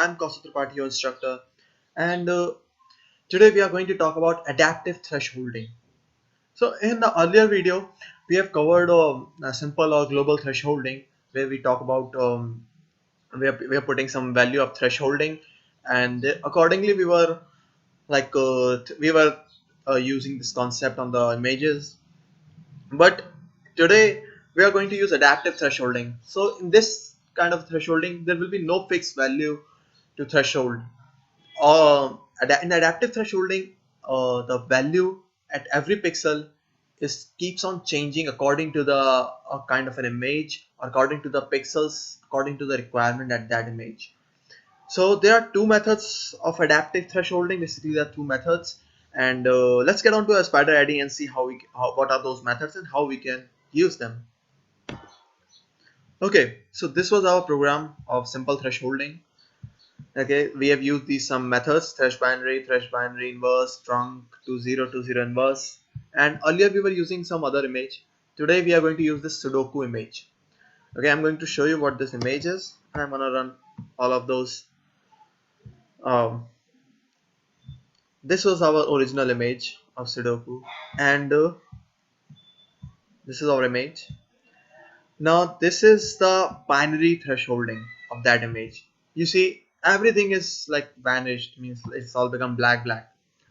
I'm Kaustav Tripathi, your instructor, and today we are going to talk about adaptive thresholding. So, in the earlier video, we have covered a simple or global thresholding where we talk about we are putting some value of thresholding, and accordingly we were we were using this concept on the images. But today we are going to use adaptive thresholding. So in this kind of thresholding, there will be no fixed value to threshold. In adaptive thresholding, the value at every pixel is keeps on changing according to the kind of an image, according to the pixels, according to the requirement at that image. So there are two methods of adaptive thresholding. Basically, there are two methods, and let's get on to a spider adding and see what are those methods and how we can use them. Okay, so this was our program of simple thresholding. Okay, we have used these some methods: thresh binary inverse, trunk, 20 20 inverse, and earlier we were using some other image. Today we are going to use this Sudoku image. Okay, I'm going to show you what this image is, and I'm gonna run all of those. Um, this was our original image of Sudoku, and this is our image. Now this is the binary thresholding of that image. You see, everything is like vanished, means it's all become black.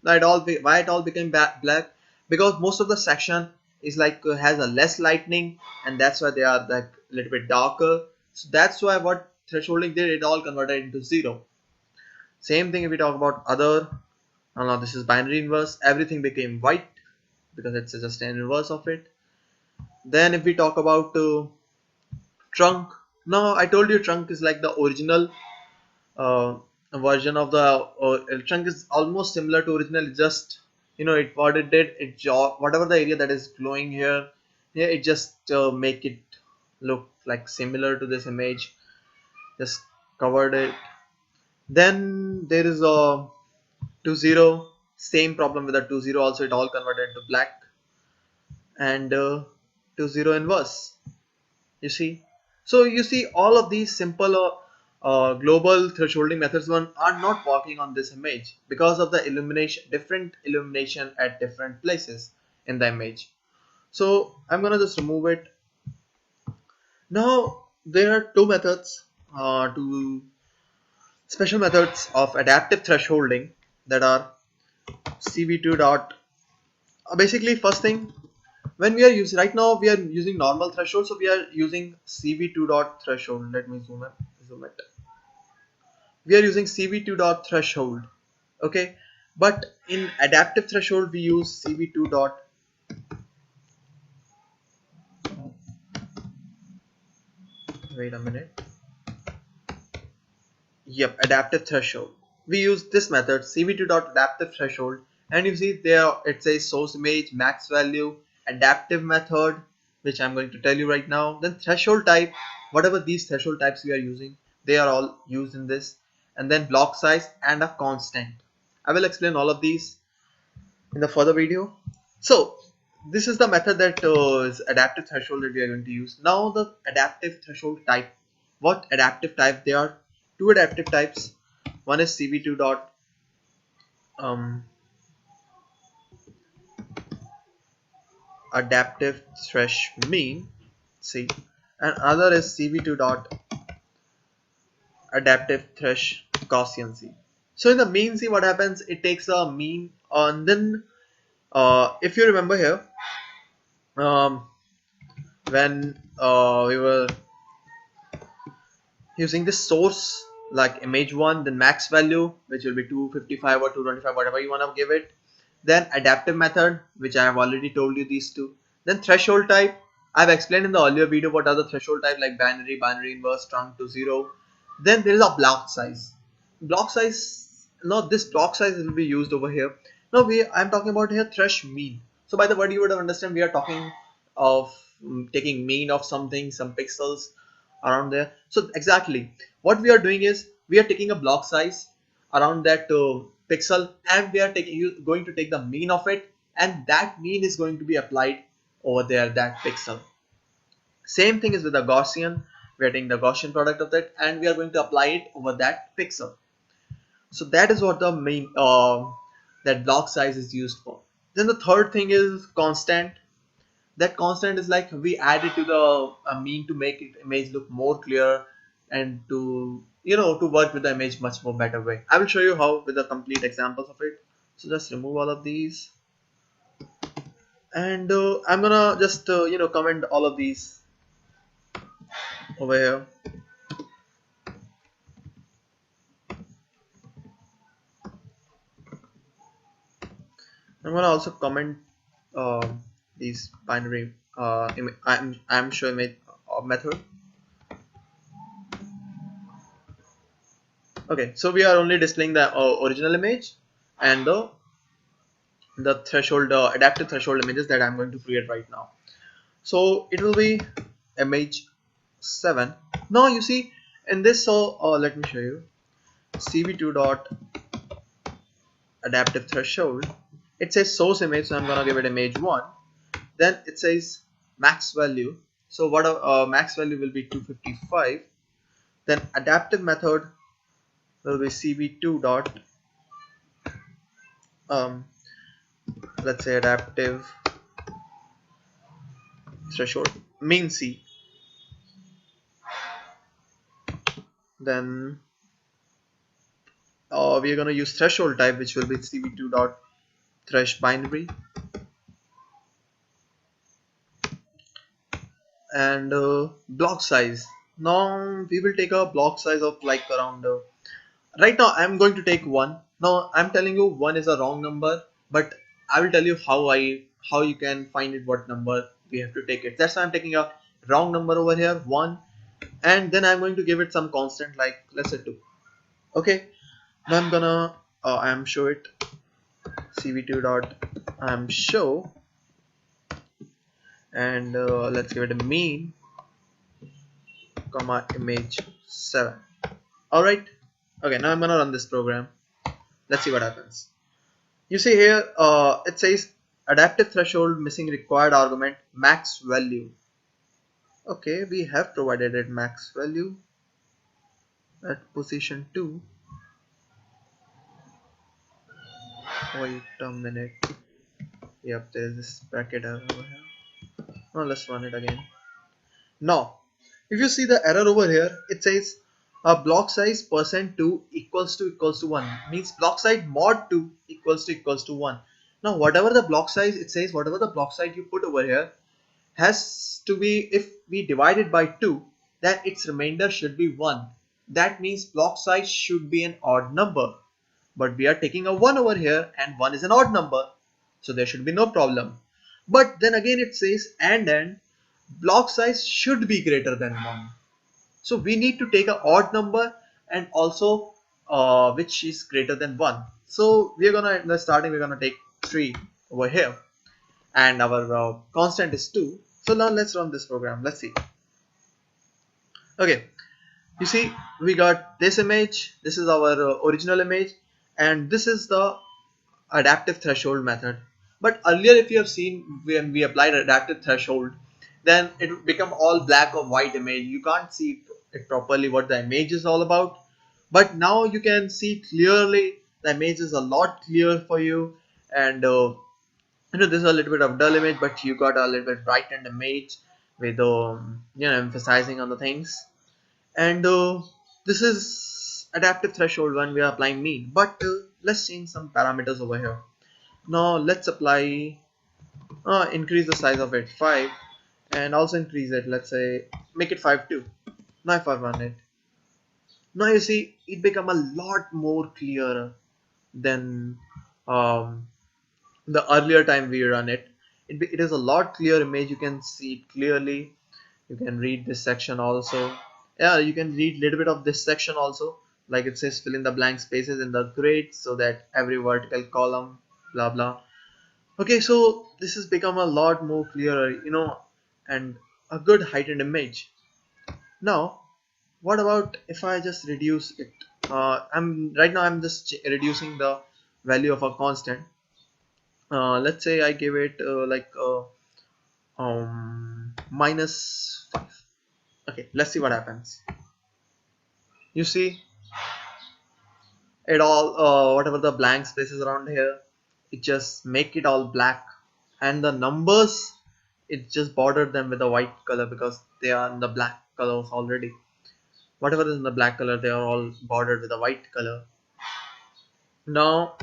Now why it all became black? Because most of the section is has a less lightning, and that's why they are like a little bit darker. So that's why what thresholding did, it all converted into zero. Same thing if we talk about other. Now this is binary inverse. Everything became white because it's just an inverse of it. Then if we talk about trunk, now I told you trunk is like the original uh, version of the trunk is almost similar to original. It just it what it did, whatever the area that is glowing here, yeah, it just make it look like similar to this image, just covered it. Then there is a 20, same problem with the 20 also, it all converted to black, and 20 inverse, you see. So you see all of these simple global thresholding methods one are not working on this image because of the illumination, different illumination at different places in the image. So I'm gonna just remove it. Now there are two methods, two special methods of adaptive thresholding, that are CV2 dot. Basically, first thing, when we are using right now, we are using normal threshold, so we are using CV2 dot threshold. Let me zoom it. We are using CV2 dot threshold. Okay, but in adaptive threshold we use CV2 dot. Wait a minute. Yep, adaptive threshold. We use this method CV2 dot adaptive threshold, and you see there it says source image, max value, adaptive method, which I'm going to tell you right now. Then threshold type, whatever these threshold types we are using, they are all used in this, and then block size and a constant. I will explain all of these in the further video. So this is the method that is adaptive threshold that we are going to use. Now the adaptive threshold type. What adaptive type? There are two adaptive types. One is CV2 dot adaptive thresh mean, see, and other is CV2 dot adaptive thresh Gaussian, see. So in the mean, see what happens, it takes a mean, and then if you remember here, um, when we were using this source like image one, then max value, which will be 255 or 225, whatever you want to give it, then adaptive method, which I have already told you these two, then threshold type. I've explained in the earlier video what are the threshold type, like binary inverse, trunk to 0. Then there is a block size. Block size, now this block size will be used over here. Now I'm talking about here thresh mean. So by the word you would have understand, we are talking of taking mean of something, some pixels around there. So exactly what we are doing is we are taking a block size around that pixel, and we are going to take the mean of it, and that mean is going to be applied over there, that pixel. Same thing is with the Gaussian. We are taking the Gaussian product of that, and we are going to apply it over that pixel. So that is what the main that block size is used for. Then the third thing is constant. That constant is like we add it to the mean to make it image look more clear and to to work with the image much more better way. I will show you how with the complete examples of it. So just remove all of these, and I'm gonna just comment all of these over here. I'm gonna also comment these binary I'm showing image method. Okay, so we are only displaying the original image and the threshold adaptive threshold images that I'm going to create right now. So it will be image 7. Now you see in this, so let me show you cv2 dot adaptive threshold. It says source image, so I'm gonna give it image 1. Then it says max value, so what max value will be 255. Then adaptive method will be cv2 dot um, let's say adaptive threshold mean c. Then we are going to use threshold type, which will be cv2 dot thresh binary. And block size, now we will take a block size of like around right now I'm going to take 1. Now I'm telling you 1 is a wrong number, but I will tell you how you can find it, what number we have to take it. That's why I'm taking a wrong number over here, 1, and then I'm going to give it some constant like let's say 2. Okay, now I'm gonna I'm show it cv2 dot I'm show, and let's give it a mean comma image 7. All right. Okay, now I'm gonna run this program. Let's see what happens. You see here it says adaptive threshold missing required argument max value. Okay, we have provided it max value at position 2. Wait a minute. Yep, there's this bracket error over here. Now let's run it again. Now, if you see the error over here, it says block size percent 2 equals to 1, means block size mod 2 equals to 1. Now whatever the block size, it says whatever the block size you put over here has to be, if we divide it by 2, then its remainder should be 1. That means block size should be an odd number, but we are taking a 1 over here and 1 is an odd number, so there should be no problem. But then again it says and block size should be greater than 1. So we need to take an odd number and also which is greater than 1. So we are gonna, in the starting we're gonna take 3 over here, and our constant is 2. So now let's run this program. Let's see. Okay, you see we got this image. This is our original image, and this is the adaptive threshold method. But earlier, if you have seen, when we applied adaptive threshold, then it would become all black or white image. You can't see it properly what the image is all about. But now you can see clearly the image is a lot clearer for you, and this is a little bit of dull image, but you got a little bit brightened image with emphasizing on the things. And this is adaptive threshold when we are applying mean. But let's change some parameters over here. Now let's apply increase the size of it 5, and also increase it, let's say make it 5 too. Now if I run it, now you see it become a lot more clearer than um, the earlier time we run it. It is a lot clear image. You can see it clearly. You can read this section also. Yeah, you can read little bit of this section also, like it says fill in the blank spaces in the grid so that every vertical column blah blah. Okay, so this has become a lot more clearer, and a good heightened image. Now what about if I just reduce it? I'm just reducing the value of a constant. Let's say I give it -5. Okay, let's see what happens. You see it all whatever the blank spaces around here, it just make it all black, and the numbers, it just bordered them with a white color because they are in the black colors already. Whatever is in the black color, they are all bordered with a white color. Now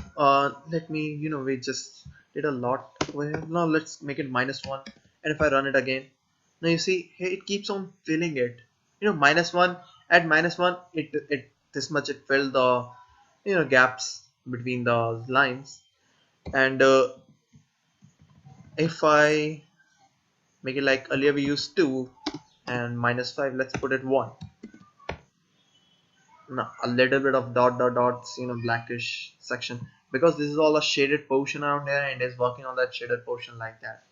let me, we just did a lot over here. Now let's make it -1, and if I run it again, now you see hey, it keeps on filling it. -1, at -1, it this much it filled the gaps between the lines. And if I make it like earlier we used 2 and -5, let's put it 1. Now a little bit of dot dot dots, blackish section, because this is all a shaded portion around here and is working on that shaded portion like that.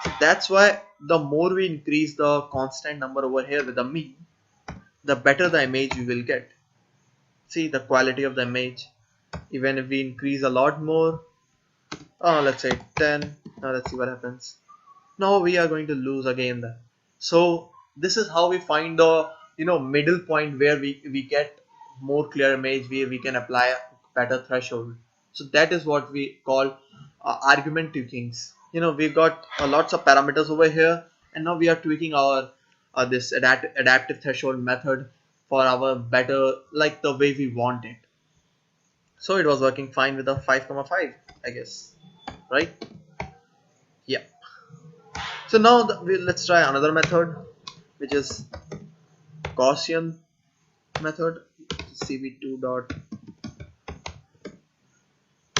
So that's why the more we increase the constant number over here with the mean, the better the image we will get. See the quality of the image. Even if we increase a lot more, let's say 10, now let's see what happens. Now we are going to lose again then. So this is how we find the middle point where we get more clear image, where we can apply a better threshold. So that is what we call argument tweakings. We've got lots of parameters over here, and now we are tweaking our this adaptive threshold method for our better, like the way we want it. So it was working fine with the 5,5, I guess, right? Yeah. So now let's try another method, which is Gaussian method. CV2 dot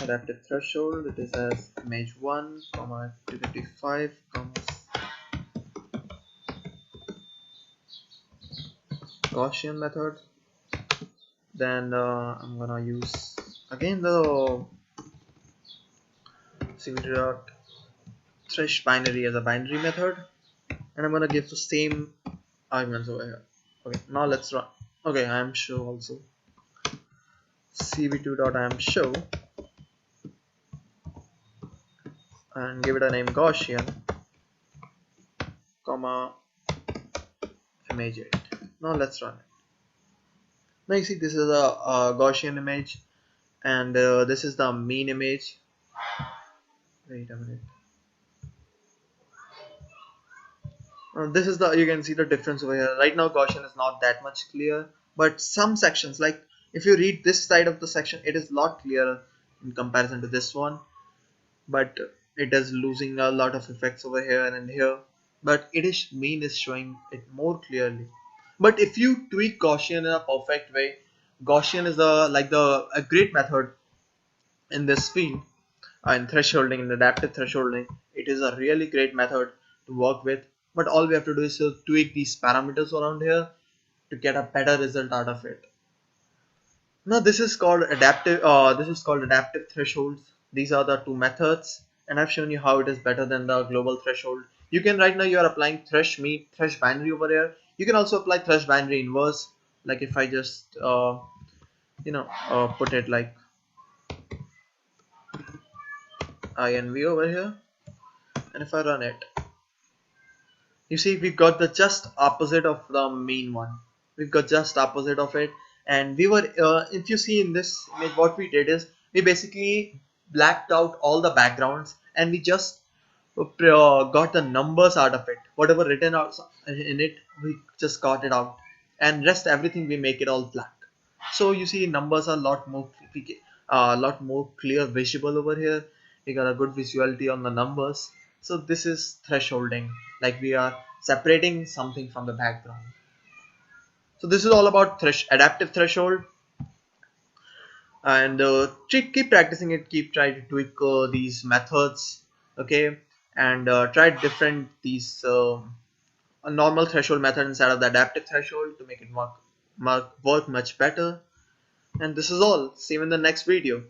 adaptive threshold. It is as image 1, comma 255, comma Gaussian method. Then I'm gonna use again the CV2 dot thresh binary as a binary method, and I'm gonna give the same arguments over here. Okay, now let's run. Okay, I am show also. CV2 dot I am show, and give it a name Gaussian, comma image 8. Now let's run it. Now you see this is a Gaussian image, and this is the mean image. Wait a minute. This is you can see the difference over here. Right now Gaussian is not that much clear, but some sections, like if you read this side of the section, it is a lot clearer in comparison to this one, but it is losing a lot of effects over here and here, but it is mean is showing it more clearly. But if you tweak Gaussian in a perfect way, Gaussian is a great method in this field. In thresholding, in adaptive thresholding, it is a really great method to work with, but all we have to do is to tweak these parameters around here to get a better result out of it. Now this is called adaptive thresholds. These are the two methods, and I've shown you how it is better than the global threshold. You can, right now you are applying thresh binary over here. You can also apply thresh binary inverse, like if I just put it like INV over here, and if I run it, you see we've got the just opposite of the mean one. We've got just opposite of it, and we were if you see in this image, what we did is we basically blacked out all the backgrounds, and we just got the numbers out of it. Whatever written out in it, we just got it out, and rest everything we make it all black. So you see numbers are a lot more clear, visible over here. We got a good visuality on the numbers. So this is thresholding, like we are separating something from the background. So this is all about adaptive threshold, and keep practicing it, keep trying to tweak these methods, okay, and try different these a normal threshold method instead of the adaptive threshold to make it work much better. And this is all. See you in the next video.